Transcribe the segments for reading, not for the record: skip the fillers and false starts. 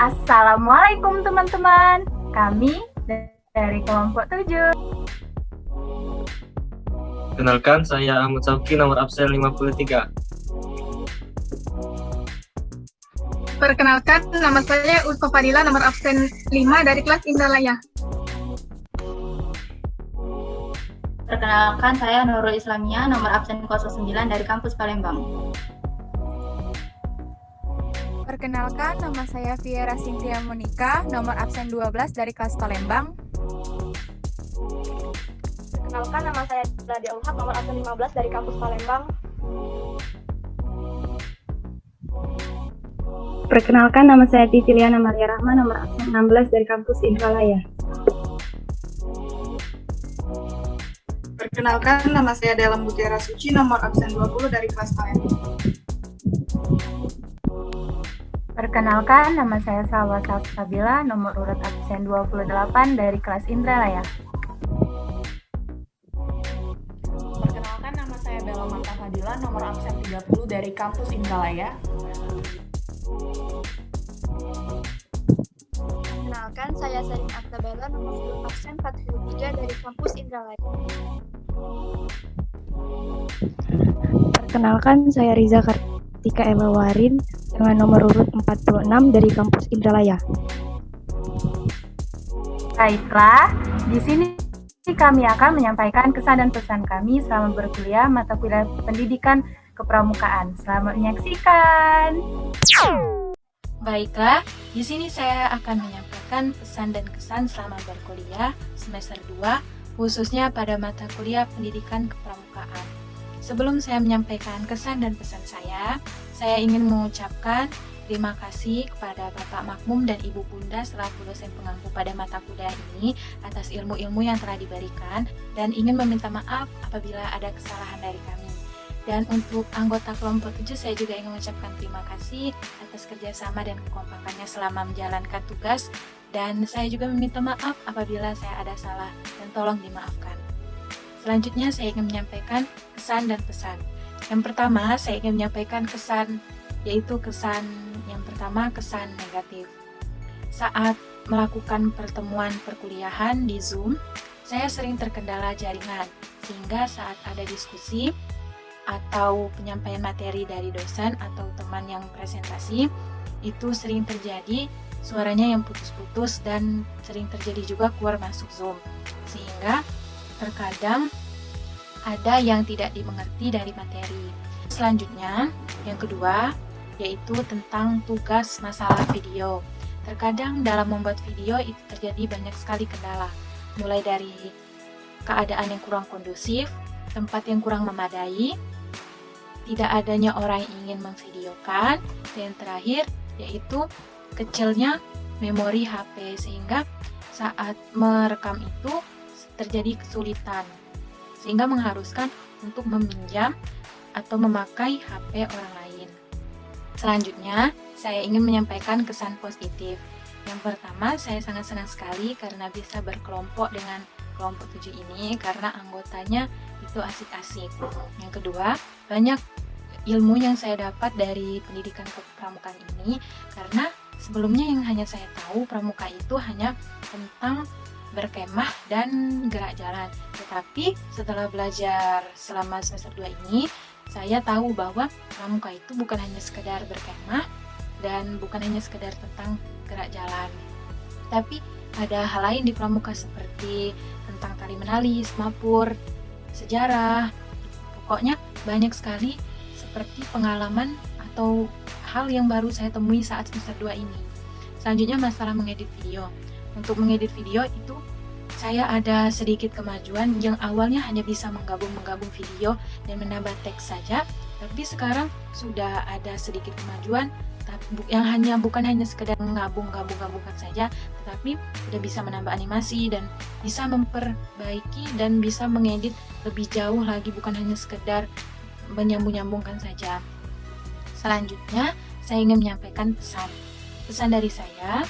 Assalamualaikum teman-teman. Kami dari kelompok 7. Kenalkan, saya Ahmad Sauki, nomor absen 53. Perkenalkan, nama saya Ulfa Fadila, nomor absen 5 dari kelas Indralaya. Perkenalkan, saya Nurul Islamia, nomor absen 09 dari kampus Palembang. Perkenalkan, nama saya Viera Cynthia Monica, nomor absen 12 dari kelas Palembang. Perkenalkan, nama saya Nadia Ulhak, nomor absen 15 dari kampus Palembang. Perkenalkan, nama saya Titiliana Maria Rahma, nomor absen 16 dari kampus Indralaya. Perkenalkan, nama saya Dela Mutiara Suci, nomor absen 20 dari kelas Palembang. Perkenalkan, nama saya Salwa Sabila, nomor urut absen 28 dari kelas Indralaya. Perkenalkan, nama saya Bella Marta Fadila, nomor absen 30 dari kampus Indralaya. Perkenalkan, saya Sarin Aktabella, nomor absen 43 dari kampus Indralaya. Perkenalkan, saya Riza Kartika Eva Warin dengan nomor urut 46 dari kampus Indralaya. Baiklah, di sini kami akan menyampaikan kesan dan pesan kami selama berkuliah mata kuliah pendidikan kepramukaan. Selamat menyaksikan. Baiklah, di sini saya akan menyampaikan pesan dan kesan selama berkuliah semester 2, khususnya pada mata kuliah pendidikan kepramukaan. Sebelum saya menyampaikan kesan dan pesan saya ingin mengucapkan terima kasih kepada Bapak Makmum dan Ibu Bunda selaku dosen pengampu pada mata kuliah ini atas ilmu-ilmu yang telah diberikan, dan ingin meminta maaf apabila ada kesalahan dari kami. Dan untuk anggota kelompok 7, saya juga ingin mengucapkan terima kasih atas kerjasama dan kekompakannya selama menjalankan tugas, dan saya juga meminta maaf apabila saya ada salah dan tolong dimaafkan. Selanjutnya saya ingin menyampaikan kesan dan pesan. Yang pertama, saya ingin menyampaikan kesan, yaitu kesan yang pertama, kesan negatif. Saat melakukan pertemuan perkuliahan di Zoom, saya sering terkendala jaringan, sehingga saat ada diskusi atau penyampaian materi dari dosen atau teman yang presentasi, itu sering terjadi suaranya yang putus-putus dan sering terjadi juga keluar masuk Zoom, sehingga terkadang ada yang tidak dimengerti dari materi. Selanjutnya, yang kedua, yaitu tentang tugas masalah video. Terkadang dalam membuat video itu terjadi banyak sekali kendala, mulai dari keadaan yang kurang kondusif, tempat yang kurang memadai, tidak adanya orang yang ingin memvideokan, dan terakhir yaitu kecilnya memori HP, sehingga saat merekam itu terjadi kesulitan, sehingga mengharuskan untuk meminjam atau memakai HP orang lain. Selanjutnya, saya ingin menyampaikan kesan positif. Yang pertama, saya sangat senang sekali karena bisa berkelompok dengan kelompok 7 ini, karena anggotanya itu asik-asik. Yang kedua, banyak ilmu yang saya dapat dari pendidikan kepramukaan ini, karena sebelumnya yang hanya saya tahu pramuka itu hanya tentang berkemah dan gerak jalan. Tetapi setelah belajar selama semester 2 ini, saya tahu bahwa pramuka itu bukan hanya sekedar berkemah dan bukan hanya sekedar tentang gerak jalan. Tapi ada hal lain di pramuka seperti tentang tali menali, semapur, sejarah. Pokoknya banyak sekali seperti pengalaman atau hal yang baru saya temui saat semester 2 ini. Selanjutnya masalah mengedit video. Untuk mengedit video itu saya ada sedikit kemajuan, yang awalnya hanya bisa menggabung video dan menambah teks saja, tapi sekarang sudah ada sedikit kemajuan yang bukan hanya sekedar menggabungkan saja, tetapi sudah bisa menambah animasi dan bisa memperbaiki dan bisa mengedit lebih jauh lagi, bukan hanya sekedar menyambung-nyambungkan saja. Selanjutnya saya ingin menyampaikan pesan dari saya.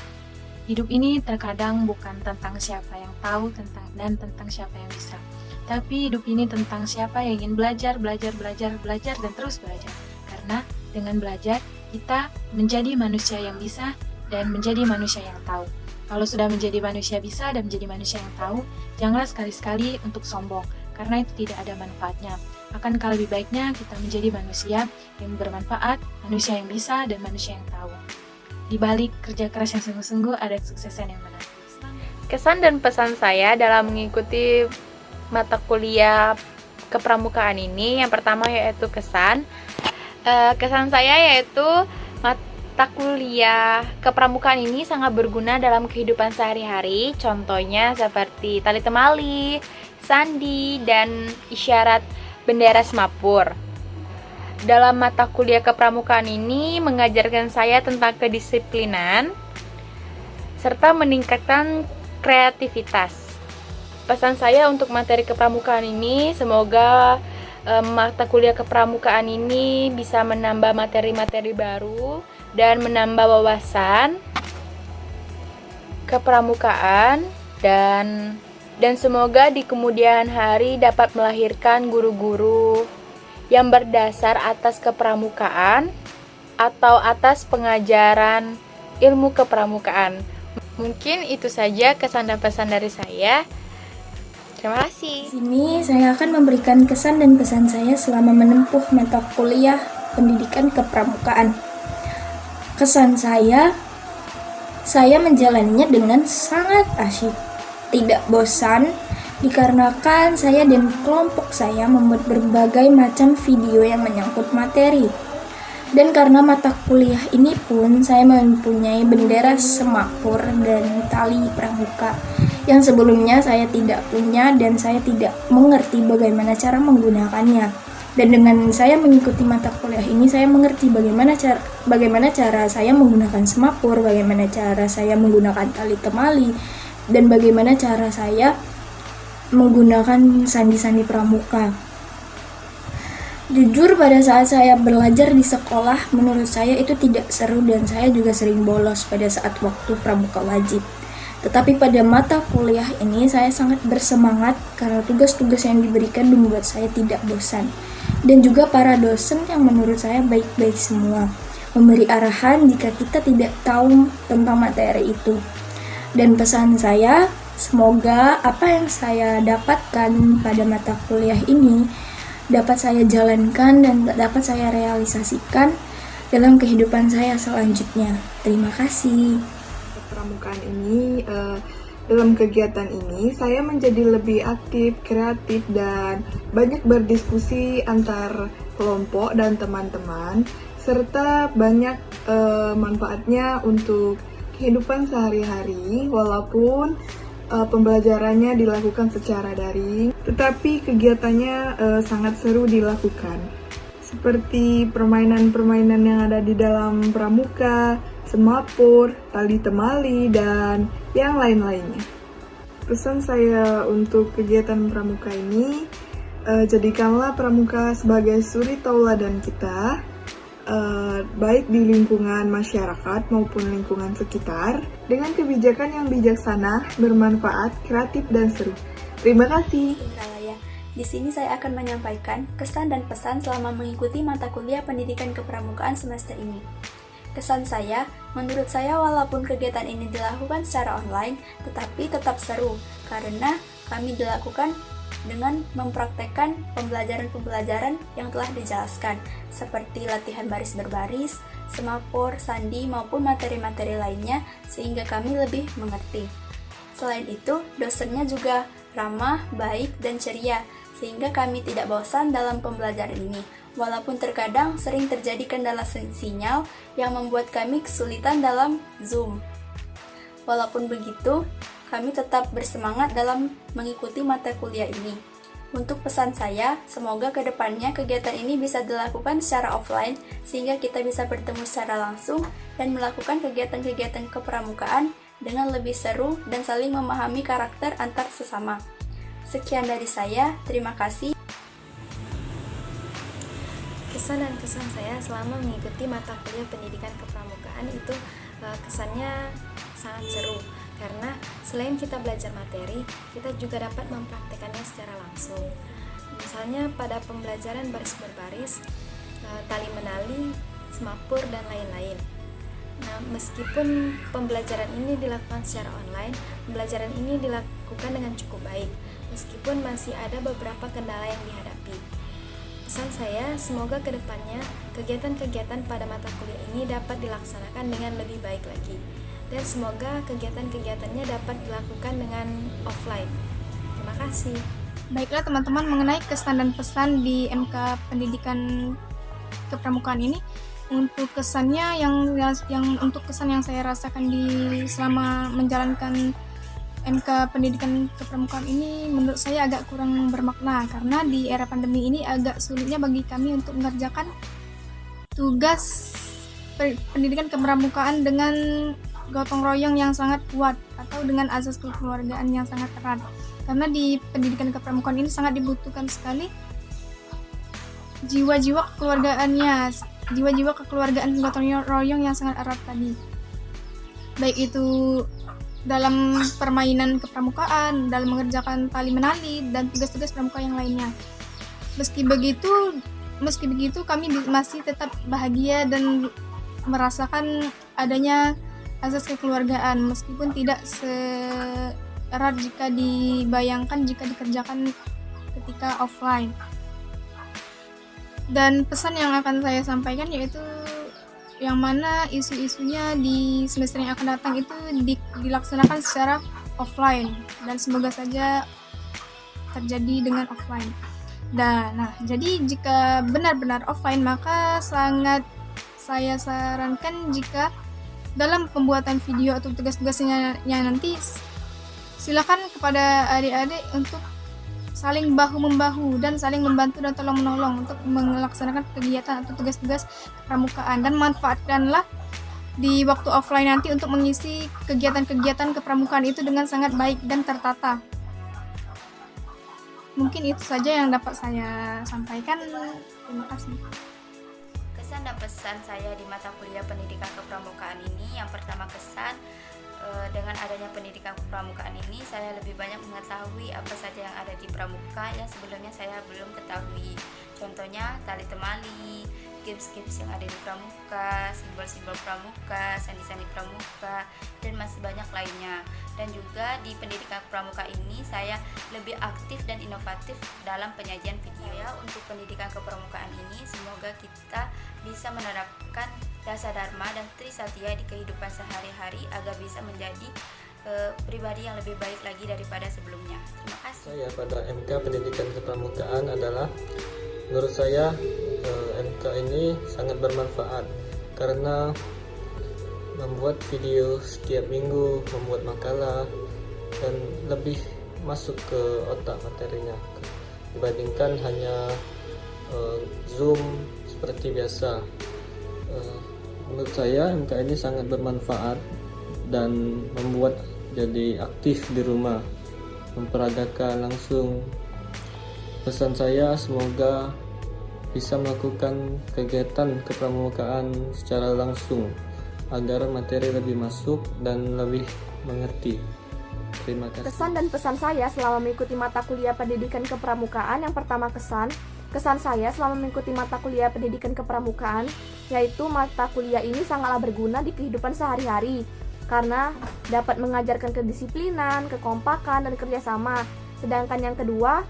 Hidup ini terkadang bukan tentang siapa yang tahu dan tentang siapa yang bisa, tapi hidup ini tentang siapa yang ingin belajar dan terus belajar. Karena dengan belajar kita menjadi manusia yang bisa dan menjadi manusia yang tahu. Kalau sudah menjadi manusia bisa dan menjadi manusia yang tahu, janganlah sekali-sekali untuk sombong, karena itu tidak ada manfaatnya. Akankah lebih baiknya kita menjadi manusia yang bermanfaat, manusia yang bisa, dan manusia yang tahu. Di balik kerja keras yang sungguh-sungguh ada kesuksesan yang menanti. Kesan dan pesan saya dalam mengikuti mata kuliah kepramukaan ini, yang pertama yaitu kesan. Kesan saya yaitu mata kuliah kepramukaan ini sangat berguna dalam kehidupan sehari-hari. Contohnya seperti tali temali, sandi, dan isyarat bendera Semapur. Dalam mata kuliah kepramukaan ini mengajarkan saya tentang kedisiplinan serta meningkatkan kreativitas. Pesan saya untuk materi kepramukaan ini, semoga mata kuliah kepramukaan ini bisa menambah materi-materi baru dan menambah wawasan kepramukaan, dan semoga di kemudian hari dapat melahirkan guru-guru yang berdasar atas kepramukaan atau atas pengajaran ilmu kepramukaan. Mungkin itu saja kesan dan pesan dari saya. Terima kasih. Di sini saya akan memberikan kesan dan pesan saya selama menempuh mata kuliah pendidikan kepramukaan. Kesan saya menjalaninya dengan sangat asyik, tidak bosan, dikarenakan saya dan kelompok saya membuat berbagai macam video yang menyangkut materi. Dan karena mata kuliah ini pun saya mempunyai bendera Semapur dan tali pramuka yang sebelumnya saya tidak punya dan saya tidak mengerti bagaimana cara menggunakannya. Dan dengan saya mengikuti mata kuliah ini, saya mengerti bagaimana cara saya menggunakan Semapur, bagaimana cara saya menggunakan tali temali, dan bagaimana cara saya menggunakan sandi-sandi pramuka. Jujur, pada saat saya belajar di sekolah, menurut saya itu tidak seru dan saya juga sering bolos pada saat waktu pramuka wajib. Tetapi pada mata kuliah ini saya sangat bersemangat karena tugas-tugas yang diberikan membuat saya tidak bosan. Dan juga para dosen yang menurut saya baik-baik semua, memberi arahan jika kita tidak tahu tentang materi itu. Dan pesan saya, semoga apa yang saya dapatkan pada mata kuliah ini dapat saya jalankan dan dapat saya realisasikan dalam kehidupan saya selanjutnya. Terima kasih. Pramukaan ini, dalam kegiatan ini saya menjadi lebih aktif, kreatif, dan banyak berdiskusi antar kelompok dan teman-teman, serta banyak manfaatnya untuk kehidupan sehari-hari, walaupun pembelajarannya dilakukan secara daring, tetapi kegiatannya sangat seru dilakukan, seperti permainan-permainan yang ada di dalam pramuka, Semapur, tali temali, dan yang lain-lainnya. Pesan saya untuk kegiatan pramuka ini, jadikanlah pramuka sebagai suri tauladan kita, baik di lingkungan masyarakat maupun lingkungan sekitar, dengan kebijakan yang bijaksana, bermanfaat, kreatif, dan seru. Terima kasih. Di sini saya akan menyampaikan kesan dan pesan selama mengikuti mata kuliah pendidikan kepramukaan semester ini. Kesan saya, menurut saya walaupun kegiatan ini dilakukan secara online, tetapi tetap seru karena kami dilakukan dengan mempraktekkan pembelajaran-pembelajaran yang telah dijelaskan, seperti latihan baris berbaris, Semapur, sandi, maupun materi-materi lainnya, sehingga kami lebih mengerti. Selain itu, dosennya juga ramah, baik, dan ceria, sehingga kami tidak bosan dalam pembelajaran ini. Walaupun terkadang sering terjadi kendala sinyal yang membuat kami kesulitan dalam Zoom. Walaupun begitu, kami tetap bersemangat dalam mengikuti mata kuliah ini. Untuk pesan saya, semoga kedepannya kegiatan ini bisa dilakukan secara offline sehingga kita bisa bertemu secara langsung dan melakukan kegiatan-kegiatan kepramukaan dengan lebih seru dan saling memahami karakter antar sesama. Sekian dari saya, terima kasih. Kesan dan kesan saya selama mengikuti mata kuliah pendidikan kepramukaan itu kesannya sangat seru karena selain kita belajar materi, kita juga dapat mempraktekannya secara langsung. Misalnya pada pembelajaran baris berbaris, tali menali, Semapur, dan lain-lain. Nah, meskipun pembelajaran ini dilakukan secara online, pembelajaran ini dilakukan dengan cukup baik, meskipun masih ada beberapa kendala yang dihadapi. Pesan saya, semoga kedepannya kegiatan-kegiatan pada mata kuliah ini dapat dilaksanakan dengan lebih baik lagi, dan semoga kegiatan-kegiatannya dapat dilakukan dengan offline. Terima kasih. Baiklah teman-teman, mengenai kesan dan pesan di MK Pendidikan Kepramukaan ini, untuk kesannya yang untuk kesan yang saya rasakan selama menjalankan MK Pendidikan Kepramukaan ini, menurut saya agak kurang bermakna karena di era pandemi ini agak sulitnya bagi kami untuk mengerjakan tugas pendidikan kepramukaan dengan gotong royong yang sangat kuat atau dengan azas kekeluargaan yang sangat erat. Karena di pendidikan kepramukaan ini sangat dibutuhkan sekali jiwa-jiwa kekeluargaan gotong royong yang sangat erat tadi. Baik itu dalam permainan kepramukaan, dalam mengerjakan tali menali dan tugas-tugas pramuka yang lainnya. Meski begitu kami masih tetap bahagia dan merasakan adanya azas kekeluargaan meskipun tidak seerat jika dibayangkan jika dikerjakan ketika offline. Dan pesan yang akan saya sampaikan yaitu yang mana isu-isunya di semester yang akan datang itu dilaksanakan secara offline dan semoga saja terjadi dengan offline. Nah, jadi jika benar-benar offline maka sangat saya sarankan jika dalam pembuatan video atau tugas-tugasnya nanti silakan kepada adik-adik untuk saling bahu-membahu dan saling membantu dan tolong-menolong untuk melaksanakan kegiatan atau tugas-tugas kepramukaan, dan manfaatkanlah di waktu offline nanti untuk mengisi kegiatan-kegiatan kepramukaan itu dengan sangat baik dan tertata. Mungkin itu saja yang dapat saya sampaikan. Terima kasih. Kesan dan pesan saya di mata kuliah pendidikan kepramukaan ini, yang pertama kesan, dengan adanya pendidikan kepramukaan ini saya lebih banyak mengetahui apa saja yang ada di pramuka yang sebelumnya saya belum ketahui. Contohnya tali temali, games-games yang ada di pramuka, simbol-simbol pramuka, sandi-sandi pramuka, dan masih banyak lainnya. Dan juga di pendidikan pramuka ini saya lebih aktif dan inovatif dalam penyajian video. Untuk pendidikan kepramukaan ini semoga kita bisa menerapkan Dasa Dharma dan Trisatya di kehidupan sehari-hari agar bisa menjadi pribadi yang lebih baik lagi daripada sebelumnya. Terima kasih. Saya pada MK Pendidikan Kepramukaan adalah, menurut saya MK ini sangat bermanfaat karena membuat video setiap minggu, membuat makalah, dan lebih masuk ke otak materinya dibandingkan hanya Zoom seperti biasa. Menurut saya MK ini sangat bermanfaat dan membuat jadi aktif di rumah, memperagakan langsung. Pesan saya semoga bisa melakukan kegiatan kepramukaan secara langsung agar materi lebih masuk dan lebih mengerti. Terima kasih. Kesan dan pesan saya selama mengikuti mata kuliah pendidikan kepramukaan, yang pertama kesan saya selama mengikuti mata kuliah pendidikan kepramukaan, yaitu mata kuliah ini sangatlah berguna di kehidupan sehari-hari karena dapat mengajarkan kedisiplinan, kekompakan, dan kerjasama. Sedangkan yang kedua,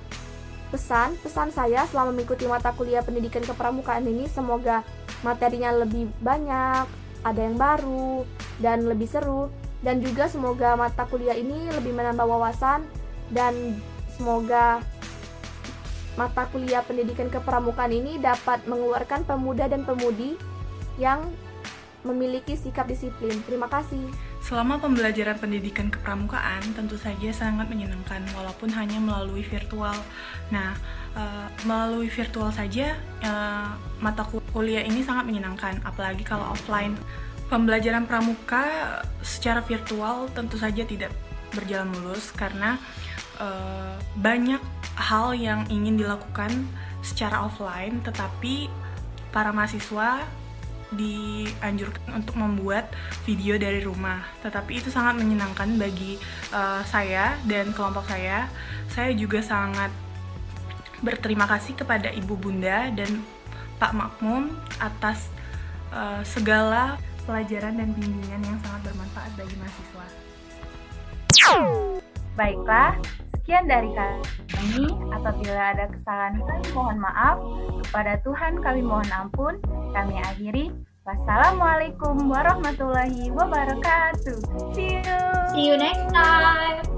pesan saya selama mengikuti mata kuliah pendidikan kepramukaan ini semoga materinya lebih banyak, ada yang baru, dan lebih seru, dan juga semoga mata kuliah ini lebih menambah wawasan, dan semoga mata kuliah pendidikan kepramukaan ini dapat mengeluarkan pemuda dan pemudi yang memiliki sikap disiplin. Terima kasih. Selama pembelajaran pendidikan kepramukaan tentu saja sangat menyenangkan walaupun hanya melalui virtual. Nah, melalui virtual saja mata kuliah ini sangat menyenangkan, apalagi kalau offline. Pembelajaran pramuka secara virtual tentu saja tidak berjalan mulus karena banyak hal yang ingin dilakukan secara offline, tetapi para mahasiswa dianjurkan untuk membuat video dari rumah. Tetapi itu sangat menyenangkan bagi saya dan kelompok saya. Saya juga sangat berterima kasih kepada Ibu Bunda dan Pak Makmum atas segala pelajaran dan bimbingan yang sangat bermanfaat bagi mahasiswa. Baiklah, sekian dari kami. Apabila ada kesalahan kami mohon maaf. Kepada Tuhan kami mohon ampun. Kami akhiri. Wassalamualaikum warahmatullahi wabarakatuh. See you. See you next time.